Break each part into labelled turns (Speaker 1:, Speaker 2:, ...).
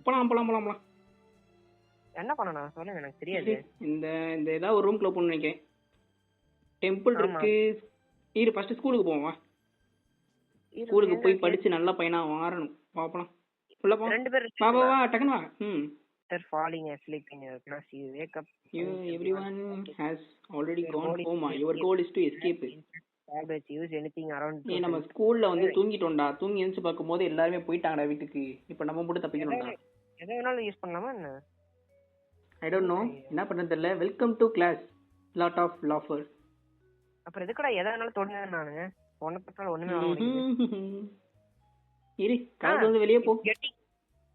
Speaker 1: போலாம் போலாம் போலாம் போலாம்.
Speaker 2: என்ன பண்ணணும் சொல்லுங்க, எனக்கு தெரியாது.
Speaker 1: இந்த இந்த ஏதாவது ஒரு ரூம்குள்ள போகணும்னு நினைக்கிறேன். டெம்பிள் இருக்கு. இரு ஃபர்ஸ்ட் ஸ்கூலுக்கு போவோம். வா ஸ்கூலுக்கு போய் படிச்சு நல்ல பையனா மாறணும். பாப்பலாம். உள்ள போ.
Speaker 2: ரெண்டு பேர்
Speaker 1: வா வா வா டக்குனு வா.
Speaker 2: Sir, falling asleep in your class, you wake up.
Speaker 1: Everyone has already gone home. Your goal is to escape.
Speaker 2: Use anything around.
Speaker 1: நம்ம ஸ்கூல்ல வந்து தூங்கிட்டோம்டா. தூங்கி எழுந்து பார்க்கும்போது எல்லாரும் போயிட்டாங்கடா வீட்டுக்கு. இப்போ நம்ம மட்டும் தப்பிக்கணும்டா.
Speaker 2: எதை வேணாலும் யூஸ் பண்ணலாமா என்ன?
Speaker 1: I don't know. என்ன பண்றது தெரியல. Welcome to class. Lot of laughers.
Speaker 2: அப்புறம் எதுக்குடா எதை வேணாலும் தொடுங்க நானுங்க. ஒண்ணு பத்தால ஒண்ணுமே வர மாட்டேங்குது.
Speaker 1: இரு கால் வந்து வெளிய போ.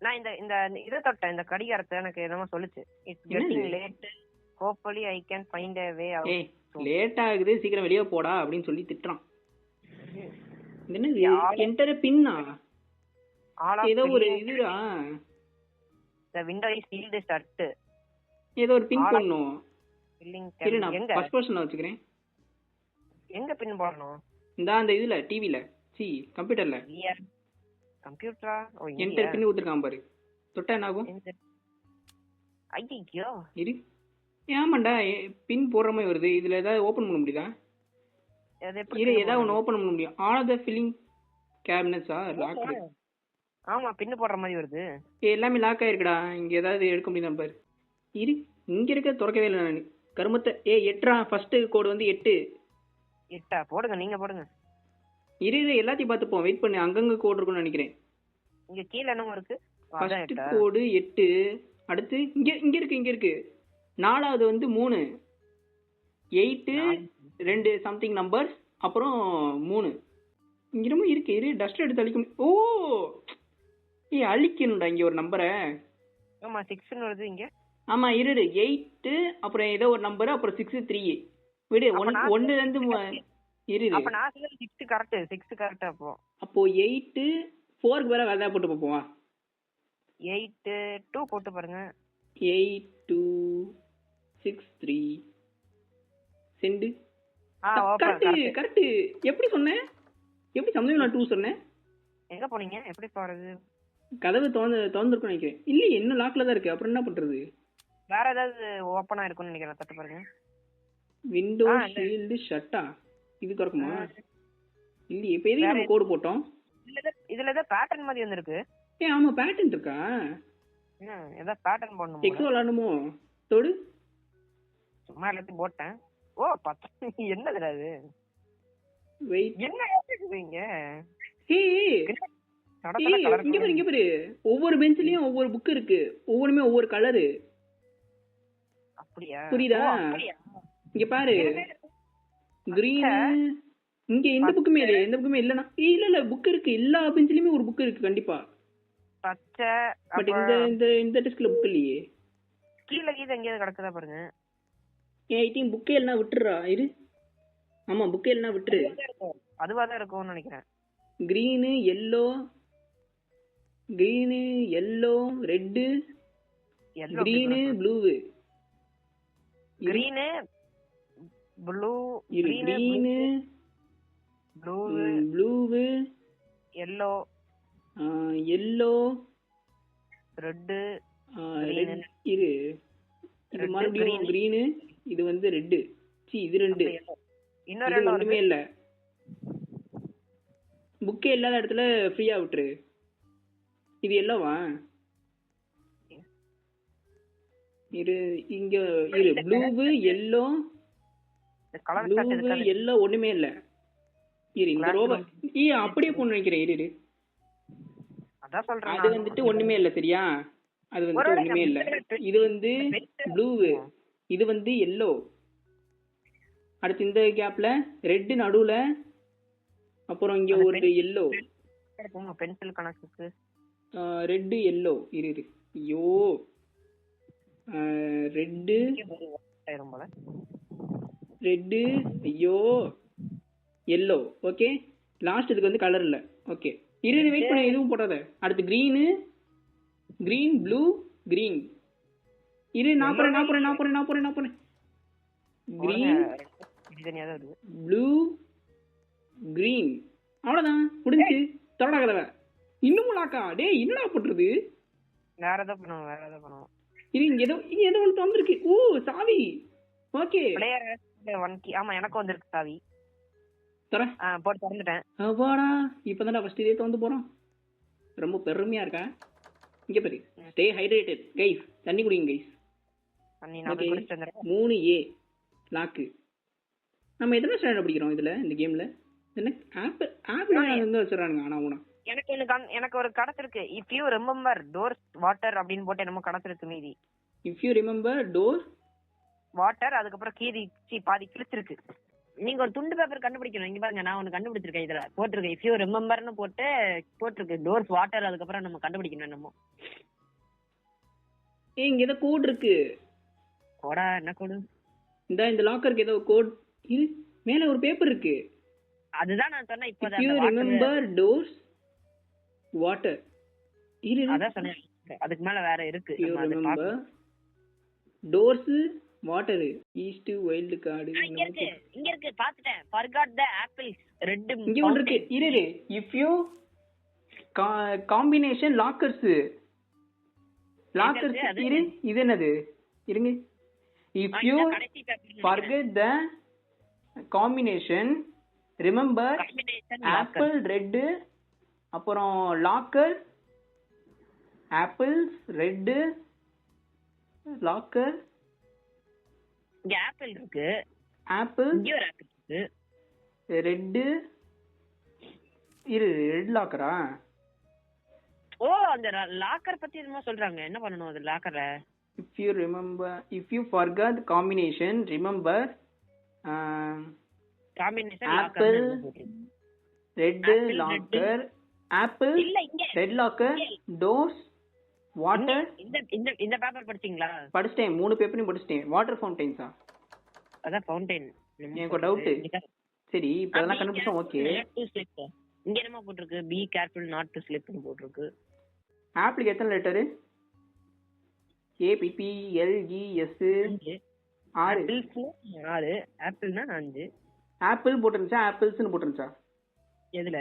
Speaker 2: நான் இந்த இத தொட்டேன், இந்த கடிகாரத்தை எனக்கு என்னமோ சொல்லுச்சு. It's getting late. Hopefully I can find a way out.
Speaker 1: ஏய் லேட் ஆகுது, சீக்கிரம் வெளிய போடா அப்படினு சொல்லி திட்றான். என்னது என்டர் பின்னா? ஏதோ ஒரு இதுடா.
Speaker 2: the window is sealed shut.
Speaker 1: ஏதோ ஒரு பின் போடணும்.
Speaker 2: இல்ல
Speaker 1: எங்க ஃபர்ஸ்ட் பர்சன்ல வச்சுக்கிறேன்.
Speaker 2: எங்க பின் போடணும்?
Speaker 1: அந்த இதுல டிவில கம்ப்யூட்டர்ல
Speaker 2: கம்ப்யூட்டரா? ஓ
Speaker 1: என்டர் பின் ஊத்திருக்கான் பாரு. தொட்டா என்ன ஆகும்?
Speaker 2: ஐயோ
Speaker 1: இரு. ஏமாண்டா பின் போடுற மாதிரி வருது. இதுல ஏதாவது ஓபன் பண்ண முடியுதா? இரு ஏதாவது ஒன்னு ஓபன் பண்ண முடியும். ஆல் தி ஃபில்லிங் கேபினட்ஸா லாக்டு.
Speaker 2: ஆமா பின் போடுற மாதிரி வருது.
Speaker 1: எல்லாமே லாக் ஆயிருக்குடா. இங்க ஏதாவது எடுக்க முடியுதா பாரு. இரு இங்க இருக்க திறக்கவே இல்லை நான். கருமத்தை 8 ஃபர்ஸ்ட் கோடு வந்து 8.
Speaker 2: 8 போடுங்க, நீங்க போடுங்க.
Speaker 1: இரு எல்லாத்தையும் பார்த்துப்போம். வெயிட் பண்ணு. அங்கங்க கோடு இருக்கும்னு நினைக்கிறேன்.
Speaker 2: இங்க கீழ என்னமோ இருக்கு.
Speaker 1: ஃபர்ஸ்ட் கோடு 8. அடுத்து இங்க இருக்கு. நாலாவது வந்து 3. 8 2 சம்திங் நம்பர்ஸ் அப்புறம் 3. இங்க என்னமோ இருக்கு. இரு டஸ்ட் எடுத்து அழிக்க. ஓ அழிக்கணும்டா இங்க ஒரு நம்பரை.
Speaker 2: ஆமா 6 ன்னு வருது இங்க.
Speaker 1: ஆமா இரு 8 அப்புறம் ஏதோ ஒரு நம்பர் அப்புறம் 6 3. விடு 1 ல இருந்து இரு.
Speaker 2: அப்ப நான் சொல்றது 6 கரெக்ட். 6 கரெக்ட். அப்போ
Speaker 1: 8 4 க்கு வேற வேற போட்டு பாப்போம்.
Speaker 2: 8 2 போட்டு பாருங்க.
Speaker 1: 8 2 6 3 செண்ட். கரெக்ட். எப்படி சொன்னேன்? எப்படி சமயம் நான் 2 சொன்னேன்?
Speaker 2: எங்க போனீங்க? எப்படி போறது?
Speaker 1: கதவு திறந்திருக்கும்னு நினைக்கிறேன். இல்ல என்ன லாக்ல தான் இருக்கு. அப்புறம் என்ன பண்றது?
Speaker 2: வேற ஏதாவது ஓபனா இருக்கும்னு நினைக்கிறேன். தட்டு பாருங்க.
Speaker 1: விண்டோ ஷீல்ட் ஷட்டா. இது திறக்குமா? இல்ல இப்ப எதுக்கு நம்ம கோட் போட்டோம்?
Speaker 2: இதுல ஏதோ பேட்டர்ன் மாதிரி வந்திருக்கு.
Speaker 1: ஆமா பேட்டர்ன் இருக்கா?
Speaker 2: ஏதோ பேட்டர்ன் போடணும்.
Speaker 1: எக்ஸோ விளையாடணுமோ? தொடு.
Speaker 2: சும்மா எல்லாத்தையும் போட்டேன். ஓ என்னதுடா இது?
Speaker 1: வெயிட்
Speaker 2: என்ன இருக்குங்க?
Speaker 1: இங்க பாரு. ஒவ்வொரு பெஞ்ச்லயும் ஒவ்வொரு புக் இருக்கு. ஒவ்வொருமே ஒவ்வொரு கலரு.
Speaker 2: அப்படியா?
Speaker 1: புரியுதா? இங்க பாரு. கிரீன். இங்க எந்த புக்குமே இல்லனா? இல்ல புக் இருக்கு. எல்லா பெஞ்ச்லயுமே ஒரு புக் இருக்கு கண்டிப்பா.
Speaker 2: பச்சை.
Speaker 1: பட் இந்த டெஸ்க்ல புக் இல்லையே.
Speaker 2: கீழ எங்கேயாவது கிடக்குதா பாருங்க.
Speaker 1: ஐ திங்க் புக்கே எல்லாம் விட்டுறா. இரு. ஆமா புக்கே எல்லாம் விட்டுரு.
Speaker 2: அதுவா தான் இருக்கும்னு நினைக்கிறேன்.
Speaker 1: Green yellow red green blue.
Speaker 2: Green blue yellow red
Speaker 1: இரு. இது மறுபடியும் கிரீன். இது வந்து ரெட். இது 2.
Speaker 2: இன்னொரு
Speaker 1: ஒண்ணுமே இல்ல. புக்கே இல்லாத இடத்துல ஃப்ரீயா விட்டுரு. இது எல்லோவா? இரு இங்க இரு. ப்ளூ yellow ஒண்ணுமே இல்ல. இரு இந்த ரோவ அப்படியே போன்னு நினைக்கிறேன். இரு
Speaker 2: அதான் சொல்றேன்.
Speaker 1: அது வந்துட்டு ஒண்ணுமே இல்ல சரியா? அது வந்துட்டு ஒண்ணுமே இல்ல. இது வந்து ப்ளூ. இது வந்து yellow. அடுத்து இந்த கேப்ல ரெட் நடுவுல அப்புறம் இங்க ஒரு yellow.
Speaker 2: பென்சில் கணக்குக்கு
Speaker 1: ரெட் yellow. இரு ஐயோ ரெட் ஐயோ yellow. ஓகே லாஸ்ட் இதுக்கு வந்து கலர் இல்ல. ஓகே இரு வெயிட் பண்ணு. எதுவும் போடாத. அடுத்து கிரீன் ப்ளூ கிரீன். இரு நான் போறேன். Green blue green. அவ்வளவுதான் முடிஞ்சு. தொடடா கதவை. இன்னும் லாக்கா? டேய் என்னடா பண்றது?
Speaker 2: வேற ஏதோ பண்ணுவோம்.
Speaker 1: இது இங்க ஏதோ ஒன்று தந்துருக்கு. ஓ சாவி. ஓகே.
Speaker 2: Player 1 key. ஆமா எனக்கு வந்திருக்கு சாவி.
Speaker 1: தர.
Speaker 2: போட்டு திறந்துட்டேன்.
Speaker 1: அப்பாடா இப்பதான்டா ஃபர்ஸ்ட் இதே வந்து போறோம். ரொம்ப பெருமையா இருக்கா. இங்க பாரு. Stay hydrated guys. தண்ணி குடிங்க கைஸ்.
Speaker 2: தண்ணி நான் குடிச்சிட்டு வந்துறேன்.
Speaker 1: 3A lock. நம்ம எத்தனை ஸ்டாண்டர்ட் படிக்கிறோம் இதுல இந்த கேம்ல? என்ன ஆப்பிள் வந்து வச்சிரானுங்க. ஆனா உன
Speaker 2: எனக்கு ஒரு கடத்திருக்கு. If you remember doors water அப்படின்னு போட்டு என்னமோ கடத்திருக்கு மீதி.
Speaker 1: If you remember door
Speaker 2: water அதுக்கப்புறம் பாதி கிழிச்சிருக்கு. நீங்க ஒரு துண்டு பேப்பர் கண்டுபிடிக்கணும். இங்க பாருங்க நான் ஒன்னு கண்டுபிடிச்சிருக்கேன். இதுல போட்டிருக்கு இஃப் யூ ரிமெம்பர்னு போட்டிருக்கு டோர்ஸ் வாட்டர். அதுக்கப்புறம் நம்ம கண்டுபிடிக்கணும் என்னமோ.
Speaker 1: இங்க ஏதோ கோட் இருக்கு.
Speaker 2: கோடா? என்ன கோடு?
Speaker 1: இந்த லாக்கருக்கு ஏதோ கோட். இது மேல ஒரு பேப்பர் இருக்கு.
Speaker 2: அதுதான் நான் சொன்னேன். இப்போ
Speaker 1: if you remember doors water.
Speaker 2: அதான் சொன்னேன். அதுக்கு மேல வேற இருக்கு.
Speaker 1: You remember doors water east wild card.
Speaker 2: இங்க இருக்கு பாத்துட்டேன். forgot the apples red.
Speaker 1: இங்க ஒன்று இருக்கு. இரு இஃப் யூ காம்பினேஷன் லாக்கர்ஸ் இரு. இது என்னது? இருங்க. If you forget the combination remember apple red அப்புறம் லாக்கர் ஆப்பிள்ஸ் ரெட் லாக்கர்.
Speaker 2: இங்க ஆப்பிள் இருக்கு.
Speaker 1: ஆப்பிள்
Speaker 2: இங்க ஒரு ஆப்பிள் இருக்கு.
Speaker 1: Red red லாக்கரா?
Speaker 2: ஓ அந்த லாக்கர் பத்தி என்னமோ சொல்றாங்க. என்ன பண்ணனும் அது லாக்கரை?
Speaker 1: if you forgot combination remember
Speaker 2: combination
Speaker 1: apple red locker apple red locker doors water.
Speaker 2: இந்த பேப்பர் படிச்சீங்களா?
Speaker 1: படிச்சிட்டேன். 3 பேப்பரையும் படிச்சிட்டேன். வாட்டர் ஃபவுண்டைன்ஸா?
Speaker 2: அதான் ஃபவுண்டைன்.
Speaker 1: எனக்கு டவுட். சரி இப்போ அதெல்லாம் கண்டுபிடிச்சோம். ஓகே.
Speaker 2: இங்க என்னமா போட்டுருக்கு? Be careful not to slip னு போட்டுருக்கு.
Speaker 1: ஆப்பிளுக்கு எத்தனை லெட்டர்? A P P L E S 6.
Speaker 2: ஆப்பிள்னா 5.
Speaker 1: ஆப்பிள் போட்டுருந்துச்சா ஆப்பிள்ஸ்னு போட்டுருந்துச்சா?
Speaker 2: எதுல?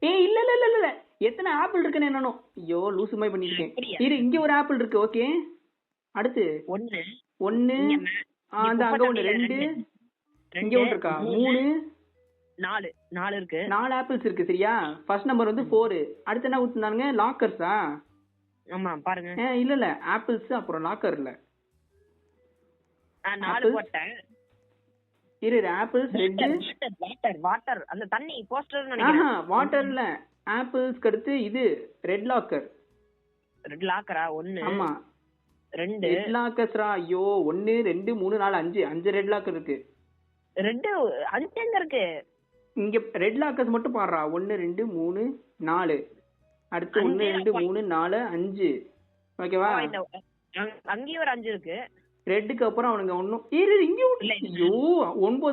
Speaker 1: இல்ல எத்தனை ஆப்பிள் இருக்குன்னு என்னனோ. ஐயோ லூசு மாதிரி பண்ணிருக்கேன். இரு இங்க ஒரு ஆப்பிள் இருக்கு. ஓகே. அடுத்து 1 அந்த அங்க ஒன்னு 2 இங்க ஒன்னு இருக்கா? 3 4 இருக்கு. 4 ஆப்பிள்ஸ் இருக்கு. சரியா? ஃபர்ஸ்ட் நம்பர் வந்து 4. அடுத்து என்ன ஊத்துனாங்க? லாக்கர்ஸா?
Speaker 2: ஆமா பாருங்க.
Speaker 1: இல்ல ஆப்பிள்ஸ் அப்புறம் லாக்கர் இல்ல.
Speaker 2: 4 போட்டேன்.
Speaker 1: இரு ஆப்பிள்ஸ் ரெட்
Speaker 2: வாட்டர் அந்த தண்ணி போஸ்டர் நினைக்கிறேன்.
Speaker 1: வாட்டர் இல்ல ஆப்பிள்ஸ்க்கு அடுத்து இது ரெட் லாக்கர்.
Speaker 2: ரெட் லாக்கரா? 1
Speaker 1: ஆமா 2 ரெட் லாக்கர்ஸ்ரா. ஐயோ 1 2 3 4 5 ரெட் லாக்கர் இருக்கு. ரெட்
Speaker 2: 5 எங்க இருக்கு?
Speaker 1: இங்க ரெட் லாக்கர்ஸ் மட்டும் பாடுறா. 1 2 3 4 அடுத்து 1 2 3 4 5. ஓகேவா?
Speaker 2: அங்கேயும் ஒரு 5 இருக்கு.
Speaker 1: ரெட்டுக்கு அப்புறம் அவனுங்க ஒன்னும் இங்க ஐயோ 9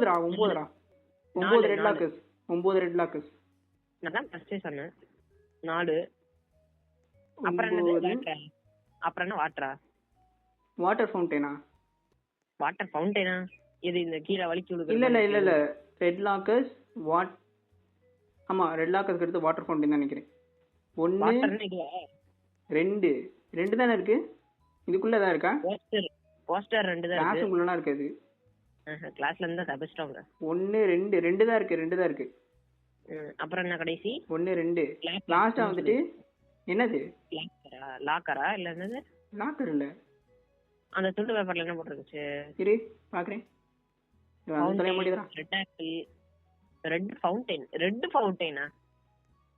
Speaker 1: ரெட் லாக்கர்ஸ். 9 red lockers.
Speaker 2: நான் தான் ஃபர்ஸ்ட் சொன்னேன் 4. அப்புறம் என்ன வாட்டரா?
Speaker 1: வாட்டர் ஃபவுண்டைனா?
Speaker 2: வாட்டர் ஃபவுண்டைனா? இது இந்த கீழ வலிச்சு விடுறது?
Speaker 1: இல்ல ரெட் லாக்கர்ஸ் ஆமா ரெட் லாக்கர்ஸ்க்கு அடுத்து வாட்டர் ஃபவுண்டைன் தான் நினைக்கிறேன். 1 2 தானே இருக்கு. இதுக்குள்ள தான் இருக்கா?
Speaker 2: போஸ்டர் 2 தான் இருக்கு.
Speaker 1: கிளாஸ்க்குள்ளனா இருக்குது.
Speaker 2: கிளாஸ்ல இருந்தா தப்பிச்சிட்டோங்க.
Speaker 1: 1 2 தான் இருக்கு.
Speaker 2: அப்புறம் என்ன கடைசி?
Speaker 1: 1 2 லாஸ்டா வந்துட்டு என்னது?
Speaker 2: லாக்கரா இல்ல என்னது? லாக்கர் இல்ல. அந்த துண்டு பேப்பர்ல என்ன போட்டுருந்துச்சு?
Speaker 1: இரு பாக்குறேன். சொல்ல முடியுதா?
Speaker 2: ரெட் ஆப்பிள் ரெட் ஃபவுண்டைனா?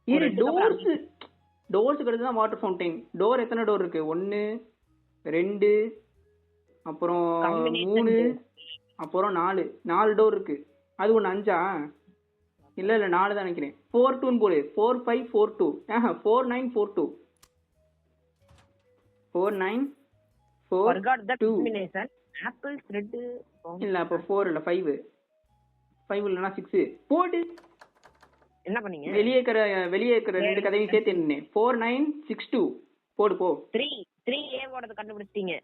Speaker 1: இரு டோர்ஸ்க்கு அடுத்து தான் வாட்டர் ஃபவுண்டைன். டோர் எத்தனை டோர் இருக்கு? 1 2 அப்புறம் 3 அப்புறம் 4 டோர் இருக்கு. அது ஒன்று 5ஆ? இல்ல 4 தான் நினைக்கிறேன். 4 2 போடு. 4 5 4 2 4 9 4 2 4 9 4 2
Speaker 2: ஆப்பிள்ஸ் ரெட்
Speaker 1: இல்ல அப்ப 4 இல்ல 5 இல்லனா 6 போடு.
Speaker 2: என்ன பண்ணீங்க?
Speaker 1: வெளியே இருக்கிற ரெண்டு கதையும் சேர்த்து என்ன 4 9 6 2 போடு போ.
Speaker 2: 3A போடுறது கண்டுபிடிச்சிட்டீங்க.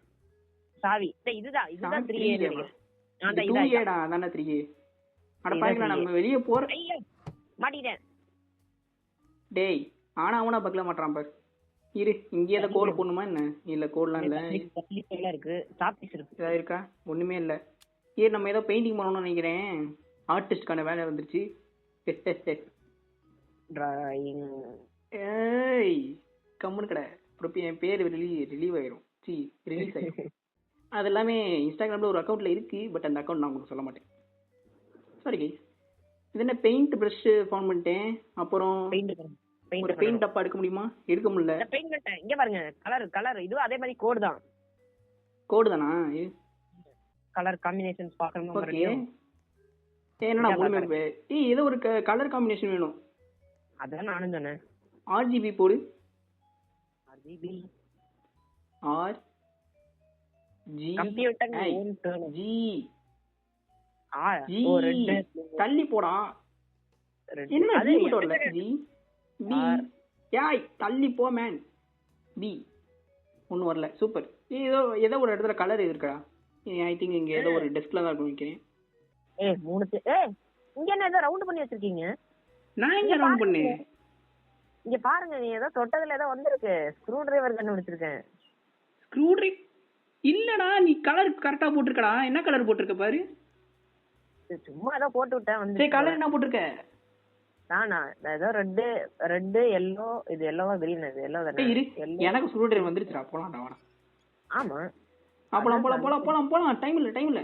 Speaker 2: சாவி இதுதான் 3A நினைக்கிறேன்.
Speaker 1: அந்த 2A டா அதானே 3A. அட பாருங்க நம்ம வெளியே போற
Speaker 2: மாட்டிட்டேன்.
Speaker 1: டேய் ஆனா அவனா பக்கல மாட்டறான் பாரு. இரு இங்கே ஏதோ கோடு போடணுமா என்ன? இல்லை கோடெலாம் இல்லை.
Speaker 2: எல்லாம் இருக்கு, சாப்பீஸ் இருக்கு.
Speaker 1: ஏதாவது இருக்கா? ஒன்றுமே இல்லை. ஏ நம்ம ஏதோ பெயிண்டிங் பண்ணணும்னு நினைக்கிறேன். ஆர்டிஸ்ட்கான வேலை வந்துருச்சு.
Speaker 2: டிராயிங்.
Speaker 1: ஏய் கம்முன்னு கடை. அப்புறம் என் பேர் ரிலீவ் ஆயிரும். ரிலீஸ் ஆயிரும். அது எல்லாமே இன்ஸ்டாகிராமில் ஒரு அக்கௌண்ட்டில் இருக்குது. பட் அந்த அக்கௌண்ட் நான் உங்களுக்கு சொல்ல மாட்டேன். Sorry guys. இது என்ன பெயிண்ட் ப்ரஷ் ஃபவுண்ட் பண்ணிட்டேன். அப்புறம் ஒரு பெயிண்ட் டப்பா எடுக்க முடியுமா? எடுக்க முடியல.
Speaker 2: பெயிண்ட் பண்ணிட்டேன். இங்க பாருங்க, கலர் இதுவும் அதே மாதிரி கோடு தான்.
Speaker 1: கோடு தானா?
Speaker 2: கலர் காம்பினேஷன்ஸ் பார்க்கணுமா?
Speaker 1: ஓகே. என்னடா முழுமே ஏதோ ஒரு கலர் காம்பினேஷன் வேணும்.
Speaker 2: அதான் நானும் சொன்னேன்.
Speaker 1: ஆர்ஜிபி போடு.
Speaker 2: RGB
Speaker 1: R G
Speaker 2: computer
Speaker 1: G
Speaker 2: G
Speaker 1: தள்ளி போடா. என்ன ஜி மட்டும் வரல? ஜி பி யாய் தள்ளி போ மேன். பி ஒன்றும் வரல. சூப்பர். ஏதோ ஒரு இடத்துல கலர் இருக்கா? ஐ திங்க் இங்கே ஏதோ ஒரு டெஸ்க்ல தான் இருக்கும் நினைக்கிறேன்.
Speaker 2: இங்க என்ன ஏதோ ரவுண்ட் பண்ணி வச்சிருக்கீங்க?
Speaker 1: நான் இங்க ரவுண்ட் பண்ணேன்.
Speaker 2: இங்க பாருங்க, நீ ஏதோ தொட்டதுல ஏதோ வந்திருக்கு. ஸ்க்ரூ டிரைவர் கண்டுபிடிச்சிருக்கேன்.
Speaker 1: ஸ்க்ரூ டிரைவர் இல்லடா, நீ கலர் கரெக்டா போட்டுருக்கடா. என்ன கலர் போட்டுருக்க பாரு.
Speaker 2: சும்மா ஏதோ போட்டு விட்டேன் வந்து.
Speaker 1: சரி கலர் என்ன போட்டுருக்க?
Speaker 2: நானா ஏதோ ரெட் எல்லோ. இது எல்லோவா கிரீன்? இது எல்லோ தானே.
Speaker 1: எனக்கு ஸ்க்ரூ டிரைவர் வந்துருச்சுடா. போலாம்டா வாடா. ஆமா போலாம் போலாம் போலாம் போலாம் போலாம். டைம் இல்ல.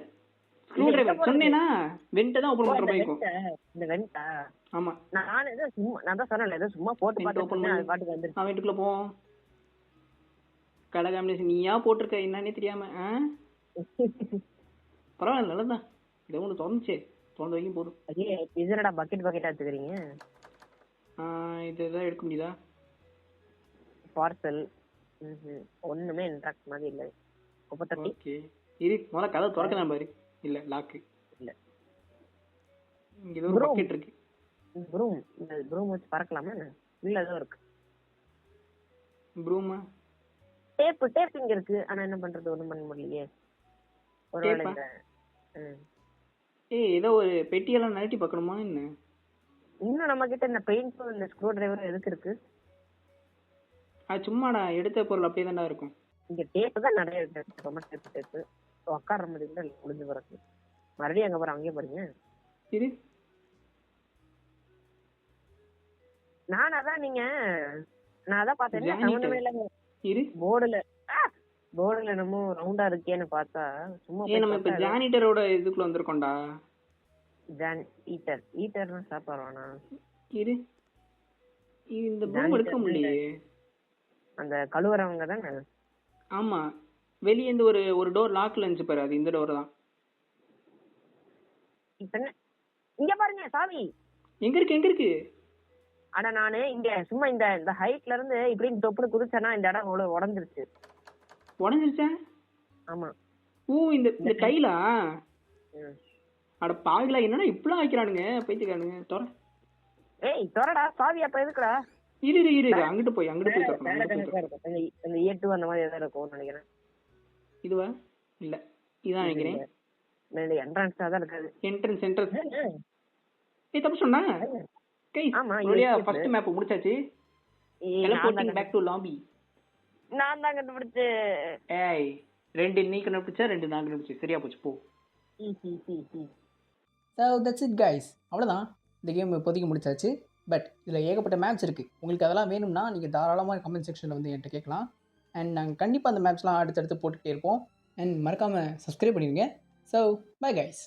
Speaker 1: ஸ்க்ரூ டிரைவர் சொன்னேனா வெண்ட் தான் ஓபன் பண்ற மாதிரி இருக்கும்.
Speaker 2: இந்த வெண்டா?
Speaker 1: ஆமா.
Speaker 2: நான் ஏதோ சும்மா நான் தான் சொன்னேன் ஏதோ சும்மா போட்டு பார்த்தேன். அது பாட்டுக்கு வந்துருச்சு.
Speaker 1: நான் வெண்ட்டுக்குள்ள போவோம். கலர் காம்பினேஷன் நீயா போட்டிருக்க என்னன்னே தெரியாம. பரவாயில்ல நல்லதான். இதை ஒன்று திறந்துச்சே, திறந்த வரைக்கும் போதும்.
Speaker 2: இது என்னடா பக்கெட்டா எடுத்துக்கிறீங்க?
Speaker 1: இது எதாவது எடுக்க முடியுதா?
Speaker 2: பார்சல் ஒண்ணுமே இன்ட்ராக்ட் மாதிரி இல்லை.
Speaker 1: ஓகே இரு முதல்ல கதை திறக்கலாம் பாரு. இல்ல லாக்கு
Speaker 2: இல்ல.
Speaker 1: இங்க ஏதோ ஒரு பக்கெட் இருக்கு.
Speaker 2: ப்ரூம். இந்த ப்ரூம் வச்சு பறக்கலாமா? இல்ல ஏதோ இருக்கு.
Speaker 1: ப்ரூமா?
Speaker 2: டேப் இங்க இருக்கு. ஆனா என்ன பண்றது? ஒண்ணும் பண்ண முடியலையே. ஒருவேளை இந்த
Speaker 1: ஏதோ ஒரு பெட்டியெல்லாம் நரட்டி பார்க்கணுமா என்ன?
Speaker 2: இன்னும் நம்ம கிட்ட இந்த பெயிண்ட் இந்த ஸ்க்ரூ டிரைவர் எதுக்கு இருக்கு?
Speaker 1: அது சும்மாடா, எடுத்த பொருள் அப்படியே தான்டா இருக்கும்.
Speaker 2: இங்க டேப் தான் நிறைய இருக்கு. ரொம்ப டேப் உட்கார முடியல, முடிஞ்சு பிறகு மறுபடியும் அங்க போற. அங்கேயே பாருங்க.
Speaker 1: இரு
Speaker 2: நான் அதான் பார்த்தேன்.
Speaker 1: இரு
Speaker 2: போர்டுல என்னமோ ரவுண்டா இருக்கேன்னு பார்த்தா சும்மா.
Speaker 1: நம்ம இப்ப ஜானிட்டரோட இதுக்குள்ள வந்திருக்கோம்டா.
Speaker 2: ஈட்டர்னா சாப்பாடுவானா?
Speaker 1: இரு இந்த ப்ரூம் எடுக்க முடியலையே.
Speaker 2: அந்த கழுவுறவங்க தானே?
Speaker 1: ஆமா. வெளியே இருந்து ஒரு டோர் லாக்ல இருந்துச்சு பாரு. அது இந்த டோர் தான்.
Speaker 2: இங்க பாருங்க சாவி.
Speaker 1: எங்க இருக்கு?
Speaker 2: ஆனா நானு இங்க சும்மா இந்த ஹைட்ல இருந்து இப்படின்னு தொப்புனு குதிச்சேன்னா இந்த இடம் உடஞ்சிருச்சு.
Speaker 1: உடஞ்சிருச்சா?
Speaker 2: ஆமா.
Speaker 1: இந்த கைலா? அட பாவிகளா, என்னடா இப்படிலாம் வைக்கிறானுங்க பைத்தியக்காரனுங்க.
Speaker 2: தொறடா சாவி. அப்ப எதுக்குடா?
Speaker 1: இரு அங்கிட்டு போய் தரணும்.
Speaker 2: அந்த ஏட்டு அந்த மாதிரி ஏதாவது இருக்கும் நினைக்கிறேன்.
Speaker 1: இதுவா? இல்ல இதான் நினைக்கிறேன்.
Speaker 2: என்ட்ரன்ஸ் தான் இருக்காது.
Speaker 1: என்ட்ரன்ஸ். தப்பு சொன்னா. ஃபர்ஸ்ட் மேப் முடிச்சாச்சு. Teleporting back to lobby.
Speaker 2: நான் தான் கண்டுபிடிச்சு.
Speaker 1: ரெண்டு நீ கண்டுபிடிச்சா, ரெண்டு நான் கண்டுபிடிச்சு. சரியா போச்சு போ.
Speaker 3: So that's it guys. அவ்வளோதான், இந்த கேம் இப்போதைக்கு முடிச்சாச்சு. பட் இதில் ஏகப்பட்ட மேப்ஸ் இருக்குது. உங்களுக்கு அதெல்லாம் வேணும்னா நீங்கள் தாராளமாக கமெண்ட் செக்ஷனில் வந்து என்கிட்ட கேட்கலாம். அண்ட் நாங்கள் கண்டிப்பாக அந்த மேப்ஸ்லாம் அடுத்தடுத்து போட்டுகிட்டே இருப்போம். அண்ட் மறக்காமல் சப்ஸ்கிரைப் பண்ணிடுங்க. So bye guys.